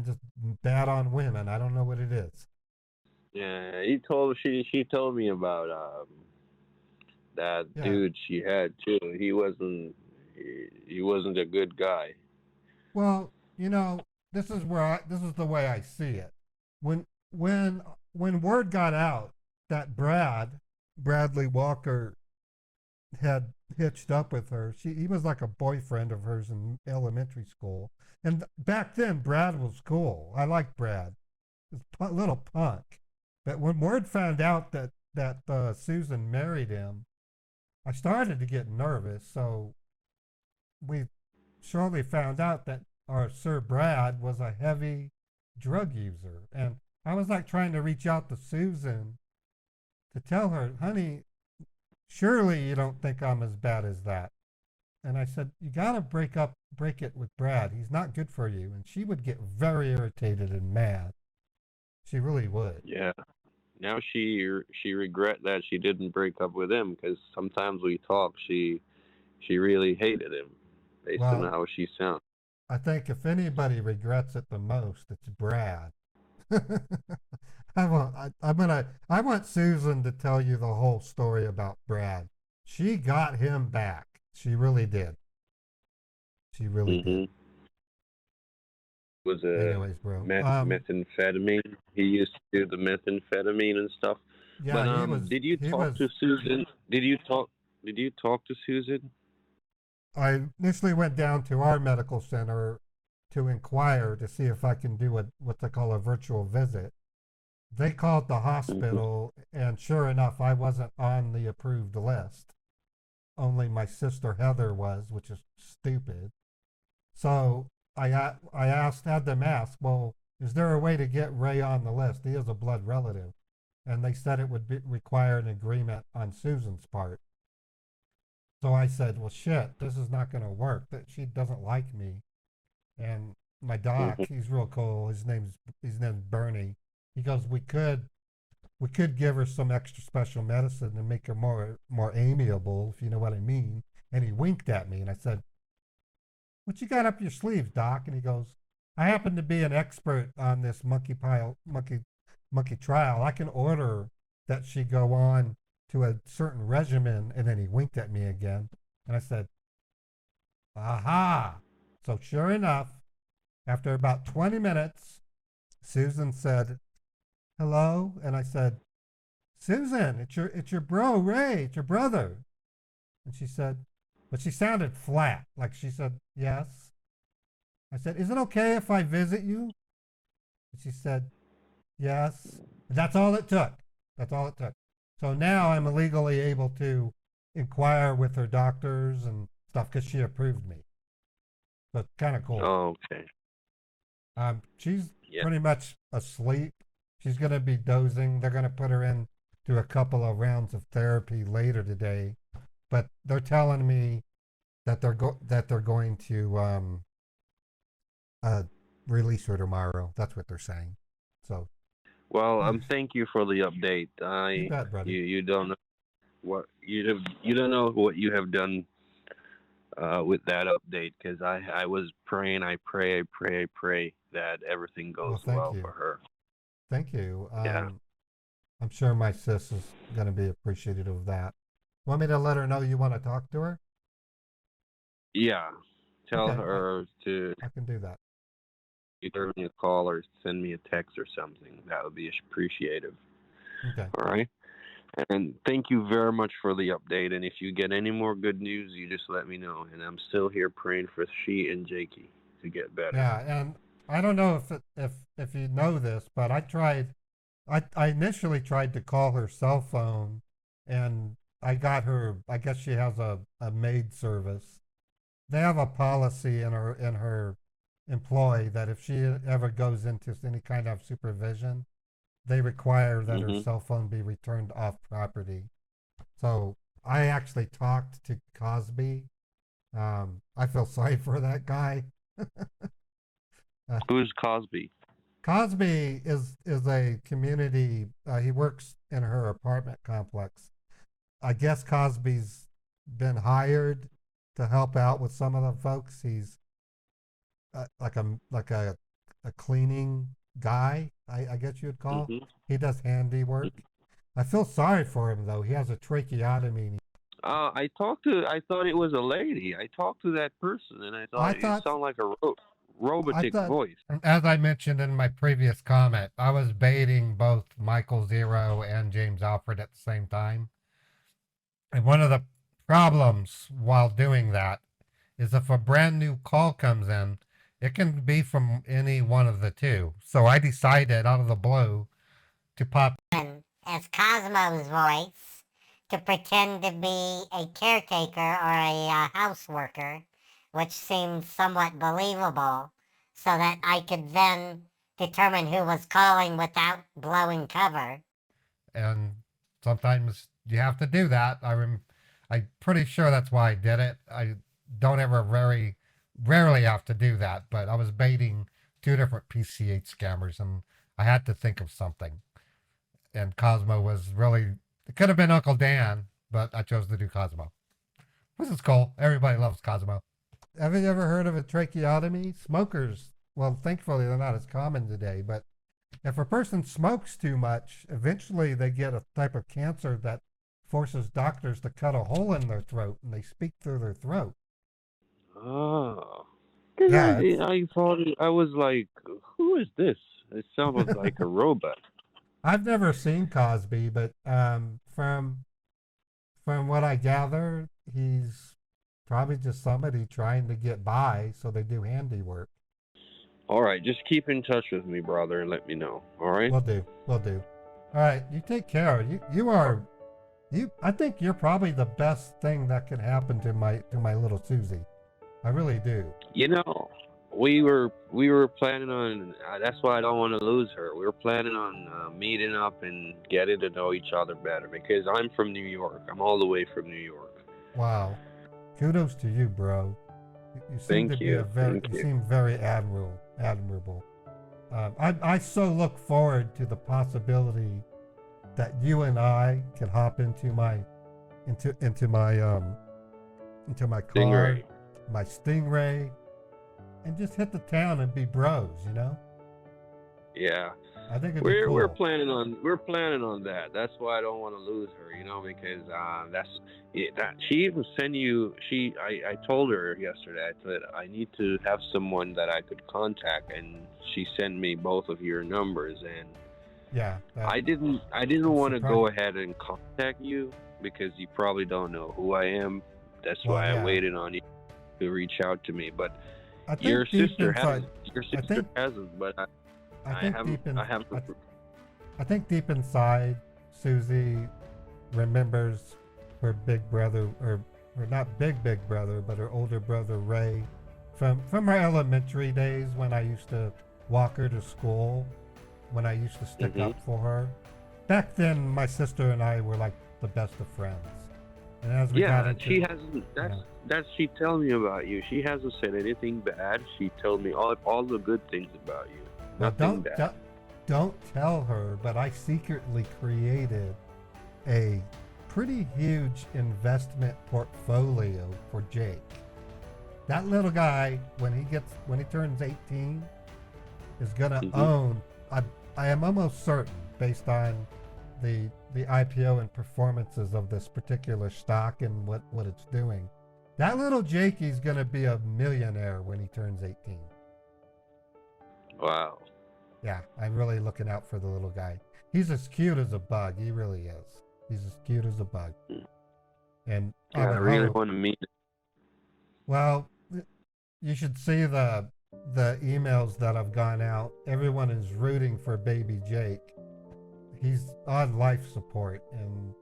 just bad on women. I don't know what it is. Yeah, she told me about that dude she had too. He wasn't a good guy. Well, this is the way I see it. When word got out that Bradley Walker had hitched up with her, he was like a boyfriend of hers in elementary school. And back then, Brad was cool. I liked Brad. He was a little punk. But when word found out that Susan married him, I started to get nervous. So we shortly found out that our Sir Brad was a heavy drug user. And I was like trying to reach out to Susan to tell her, "Honey, surely you don't think I'm as bad as that." And I said, "You got to break it with Brad. He's not good for you." And she would get very irritated and mad. She really would. Yeah. Now she regret that she didn't break up with him, because sometimes we talk. She really hated him based on how she sounds. I think if anybody regrets it the most, it's Brad. I want Susan to tell you the whole story about Brad. She got him back. She really did. She really did. Was anyways, bro. Methamphetamine. He used to do the methamphetamine and stuff. Yeah, but did you talk to Susan? Did you talk to Susan? I initially went down to our medical center to inquire to see if I can do what they call a virtual visit. They called the hospital, and sure enough, I wasn't on the approved list. Only my sister Heather was, which is stupid. So I had them ask, "Well, is there a way to get Ray on the list? He is a blood relative." And they said it would require an agreement on Susan's part. So I said, "Well, shit, this is not going to work. That she doesn't like me." And my doc, he's real cool. His name's Bernie. He goes, we could give her some extra special medicine and make her more amiable, if you know what I mean." And he winked at me, and I said, "What you got up your sleeves, Doc?" And he goes, "I happen to be an expert on this monkey trial. I can order that she go on to a certain regimen." And then he winked at me again. And I said, "Aha." So sure enough, after about 20 minutes, Susan said, "Hello?" And I said, "Susan, it's your bro, Ray, it's your brother." And she said, but she sounded flat, like she said, "Yes." I said, "Is it okay if I visit you?" And she said, "Yes." And that's all it took. That's all it took. So now I'm legally able to inquire with her doctors and stuff because she approved me. So it's kind of cool. Oh, okay. She's pretty much asleep. She's going to be dozing. They're going to put her in to a couple of rounds of therapy later today, but they're telling me that they're going to release her tomorrow. That's what they're saying. So. Well, thank you for the update. You bet, brother. You don't know what you don't know what you have done with that update, because I was praying. I pray that everything goes well for her. Thank you. Yeah. I'm sure my sis is going to be appreciative of that. Want me to let her know you want to talk to her? Yeah. Tell her to. I can do that. Either me a call or send me a text or something. That would be appreciative. Okay. All right. And thank you very much for the update. And if you get any more good news, you just let me know. And I'm still here praying for she and Jakey to get better. Yeah, and I don't know if you know this, but I initially tried to call her cell phone, and I got her. I guess she has a maid service. They have a policy in her employee that if she ever goes into any kind of supervision, they require that her cell phone be returned off property. So I actually talked to Cosby. I feel sorry for that guy. Who's Cosby? Cosby is a community. He works in her apartment complex. I guess Cosby's been hired to help out with some of the folks. He's like a cleaning guy, I guess you'd call. He does handiwork. I feel sorry for him though. He has a tracheotomy. I thought it was a lady. I talked to that person, and I thought it sounded like a robotic voice. As I mentioned in my previous comment, I was baiting both Michael Zero and James Alford at the same time. And one of the problems while doing that is if a brand new call comes in, it can be from any one of the two. So I decided out of the blue to pop in as Cosmo's voice to pretend to be a caretaker or a house worker, which seemed somewhat believable, so that I could then determine who was calling without blowing cover. And sometimes you have to do that. I'm pretty sure that's why I did it. I don't ever very rarely have to do that, but I was baiting two different PCH scammers, and I had to think of something. And Cosmo was really, it could have been Uncle Dan, but I chose to do Cosmo. This is cool. Everybody loves Cosmo. Have you ever heard of a tracheotomy? Smokers, well, thankfully they're not as common today, but if a person smokes too much, eventually they get a type of cancer that forces doctors to cut a hole in their throat, and they speak through their throat. Oh. Yeah, I thought I was like, who is this? It sounded like a robot. I've never seen Cosby, but from what I gather, he's probably just somebody trying to get by, so they do handiwork. All right, just keep in touch with me, brother, and let me know. All right? Will do. All right, you take care. I think you're probably the best thing that could happen to my little Susie. I really do. You know, we were planning on. That's why I don't want to lose her. We were planning on meeting up and getting to know each other better, because I'm from New York. I'm all the way from New York. Wow, kudos to you, bro. You seem to be you seem very admirable. I so look forward to the possibility that you and I can hop into my car, Stingray. my Stingray, and just hit the town and be bros, you know? Yeah. I think it'd be cool. We're planning on that. That's why I don't want to lose her, you know, because she even sent you. I told her yesterday. I said I need to have someone that I could contact, and she sent me both of your numbers. And yeah, I didn't want to go ahead and contact you because you probably don't know who I am. That's why I waited on you to reach out to me. But your sister hasn't. But I think deep inside, Susie remembers her big brother, or not big brother, but her older brother Ray, from her elementary days when I used to walk her to school. when I used to stick Mhm. up for her. Back then, my sister and I were like the best of friends. And as we got Yeah, into, she hasn't. That's she tell me about you. She hasn't said anything bad. She told me all the good things about you. well, Nothing bad. don't tell her, but I secretly created a pretty huge investment portfolio for Jake. That little guy, when he turns 18, is gonna Mhm. own. I am almost certain, based on the IPO and performances of this particular stock and what it's doing. That little Jakey's gonna be a millionaire when he turns 18. Wow. Yeah, I'm really looking out for the little guy. He's as cute as a bug. He really is. He's as cute as a bug. And Yeah, I would really hope, want to meet. well, you should see the emails that have gone out. Everyone is rooting for baby Jake. He's on life support, and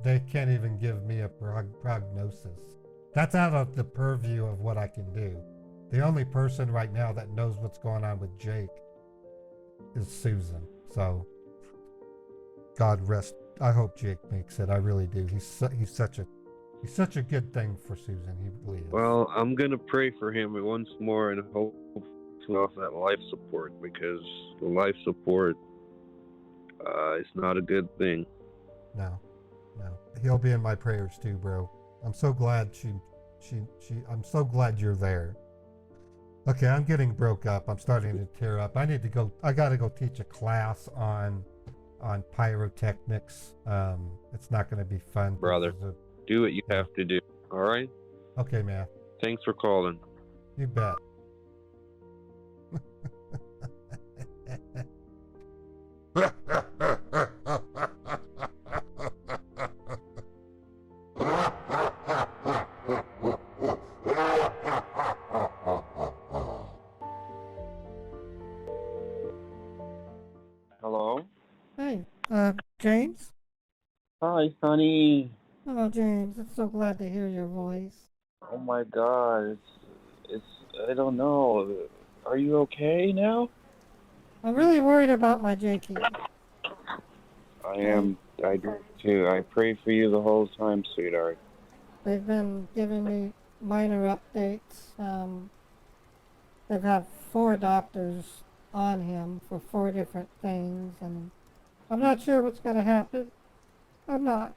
they can't even give me a prognosis. That's out of the purview of what I can do. The only person right now that knows what's going on with Jake is Susan. So, God rest. I hope Jake makes it. I really do. He's such a good thing for Susan. He really is. Well, I'm gonna pray for him once more and hope off that life support, because the life support is not a good thing. No. He'll be in my prayers too, bro. I'm so glad I'm so glad you're there. Okay, I'm getting broke up. I'm starting to tear up. I gotta go teach a class on pyrotechnics. It's not gonna be fun. Brother, do what you have to do. All right? Okay, man. Thanks for calling. You bet. Hello? Hey, James? Hi, honey. Oh, James, I'm so glad to hear your voice. Oh my God, it's. I don't know. Are you okay now? I'm really worried about my Jakey. I am. I do too. I prayed for you the whole time, sweetheart. They've been giving me minor updates. They've had 4 doctors on him for 4 different things, and I'm not sure what's going to happen. I'm not.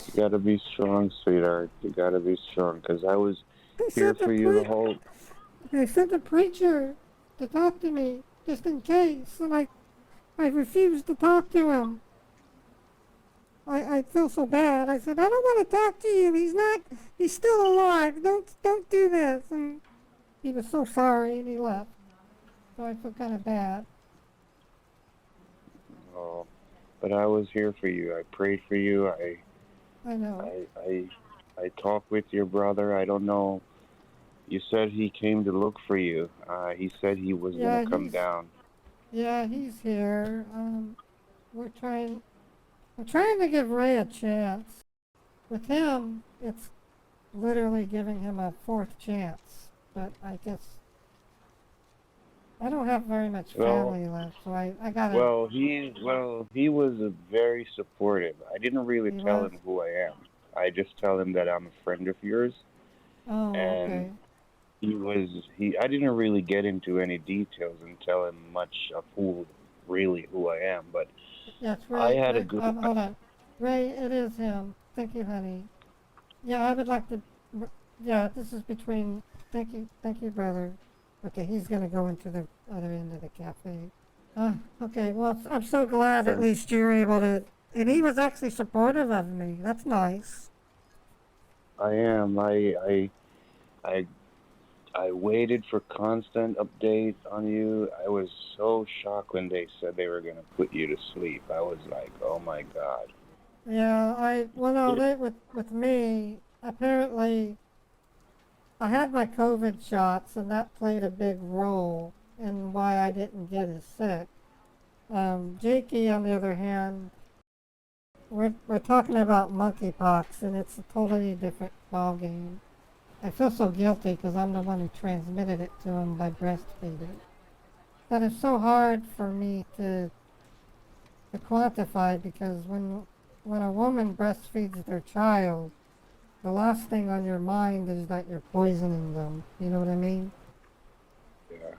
You gotta be strong, sweetheart. You gotta be strong, because I was here for you the whole. They sent a preacher to talk to me, just in case, and I refused to talk to him. I feel so bad. I said, I don't want to talk to you. He's still alive. Don't do this. And he was so sorry, and he left. So I feel kind of bad. Oh, but I was here for you. I prayed for you. I know. I talked with your brother. I don't know. You said he came to look for you. He said he was gonna come down. Yeah, he's here. We're trying to give Ray a chance. With him, it's literally giving him a 4th chance. But I guess I don't have very much family left, so I gotta. Well, he was very supportive. I didn't really tell him who I am. I just tell him that I'm a friend of yours. Oh, and okay. I didn't really get into any details and tell him much of who I am, but Yes, Ray. I had a good. Hold on, Ray. It is him. Thank you, honey. Yeah, I would like to. Yeah, this is between. Thank you, brother. Okay, he's gonna go into the other end of the cafe. Okay. Well, I'm so glad at least you were able to. And he was actually supportive of me. That's nice. I am. I waited for constant updates on you. I was so shocked when they said they were going to put you to sleep. I was like, oh my God. Yeah, with me, apparently, I had my COVID shots, and that played a big role in why I didn't get as sick. Jakey, on the other hand, we're talking about monkeypox, and it's a totally different ballgame. I feel so guilty because I'm the one who transmitted it to him by breastfeeding. that is so hard for me to quantify, because when a woman breastfeeds their child, the last thing on your mind is that you're poisoning them. You know what I mean? Yeah.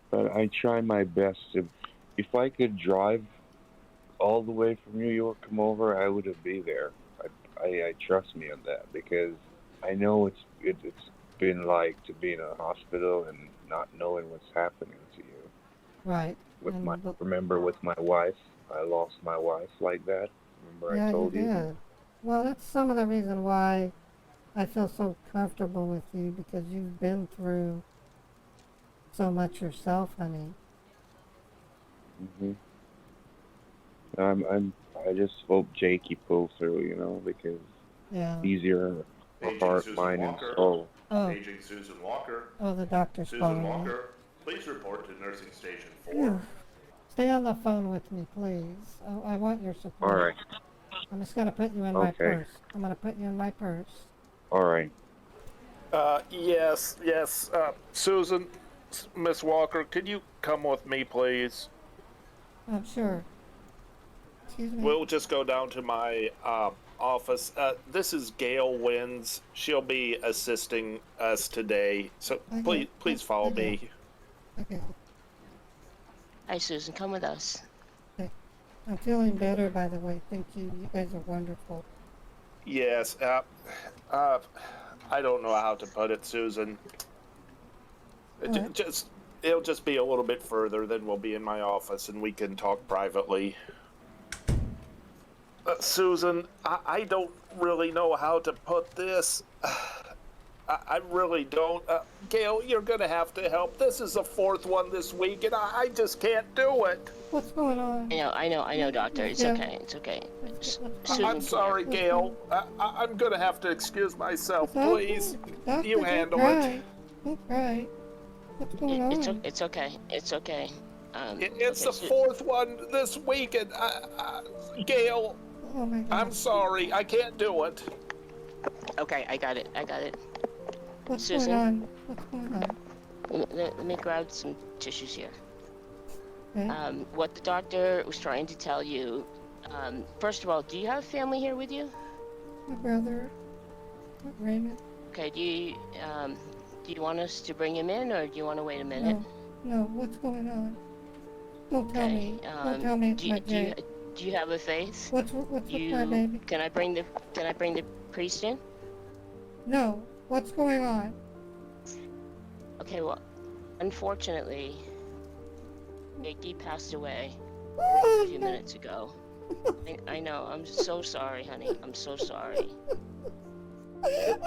But I try my best to. If I could drive all the way from New York, come over, I would have be there. I trust me on that because I know it's been like to be in a hospital and not knowing what's happening to you. Right. Remember with my wife, I lost my wife like that. Remember Yeah, I told you you? did. Well, that's some of the reason why I feel so comfortable with you, because you've been through so much yourself, honey. Mhm. I just hope Jakey pulls through, because Yeah. easier for Paging heart, Susan mind, and Walker. soul. Oh, Paging Susan Walker. the doctor's Susan calling me. Walker, please report to nursing station 4. Phew. Stay on the phone with me, please. I want your support. All right. I'm just gonna put you in my purse. I'm gonna put you in my purse. All right. Yes. Susan, Miss Walker, could you come with me, please? Sure. Excuse me. We'll just go down to my office. This is Gail Wins. She'll be assisting us today. So please follow me. Okay. Hi, Susan. Come with us. Okay. I'm feeling better, by the way. Thank you. You guys are wonderful. Yes. I don't know how to put it, Susan. It'll just be a little bit further, then we'll be in my office and we can talk privately. Susan, I don't really know how to put this. I really don't. Gail, you're going to have to help. This is the 4th one this week, and I just can't do it. What's going on? I know, Doctor. It's okay. Susan, I'm sorry, Gail. I'm going to have to excuse myself. Please, Doctor, you handle it. Don't cry. What's going on? It's okay. It's okay. It's the 4th one this week, and Gail, Oh my God. I'm sorry. I can't do it. Okay, I got it. What's Susan? going on? What's going on? Let me grab some tissues here. Okay. What the doctor was trying to tell you. First of all, do you have family here with you? My brother, Raymond. Okay. Do you want us to bring him in, or do you want to wait a minute? No. What's going on? Don't tell me. Don't tell me it's my Jay. Do you have a faith? What's with my baby? Can I bring the priest in? No. What's going on? Okay, well, unfortunately, Mickey passed away a few minutes ago. I know. I'm so sorry, honey. I'm so sorry. I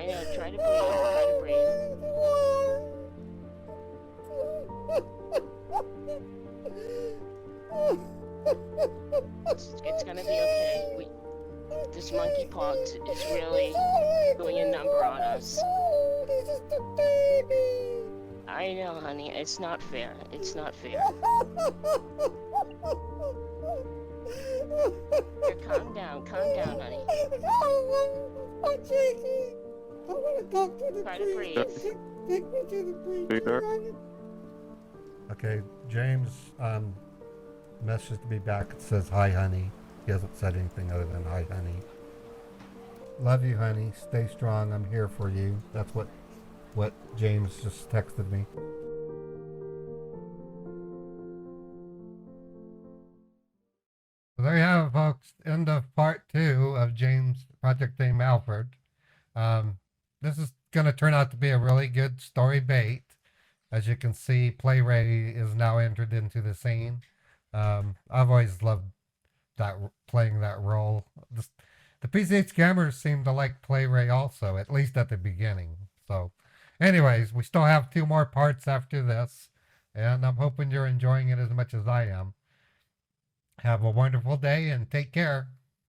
know. Try to breathe. It's gonna be okay. This monkeypox is really doing a number on us. He's just a baby. I know, honey. It's not fair. It's not fair. Here, calm down, honey. Oh, Jakey. I want to talk to the Try to priest. breathe. Take me to the priest. Okay, James messaged me back. It says, hi, honey. He hasn't said anything other than hi, honey. Love you, honey. Stay strong. I'm here for you. That's what James just texted me. So there you have it, folks. End of part 2 of James' Project Name Alford. This is going to turn out to be a really good story bait. As you can see, Play-Ray is now entered into the scene. I've always loved playing that role. The PCH gamers seem to like Play-Ray also, at least at the beginning. So anyways, we still have 2 more parts after this, and I'm hoping you're enjoying it as much as I am. Have a wonderful day and take care.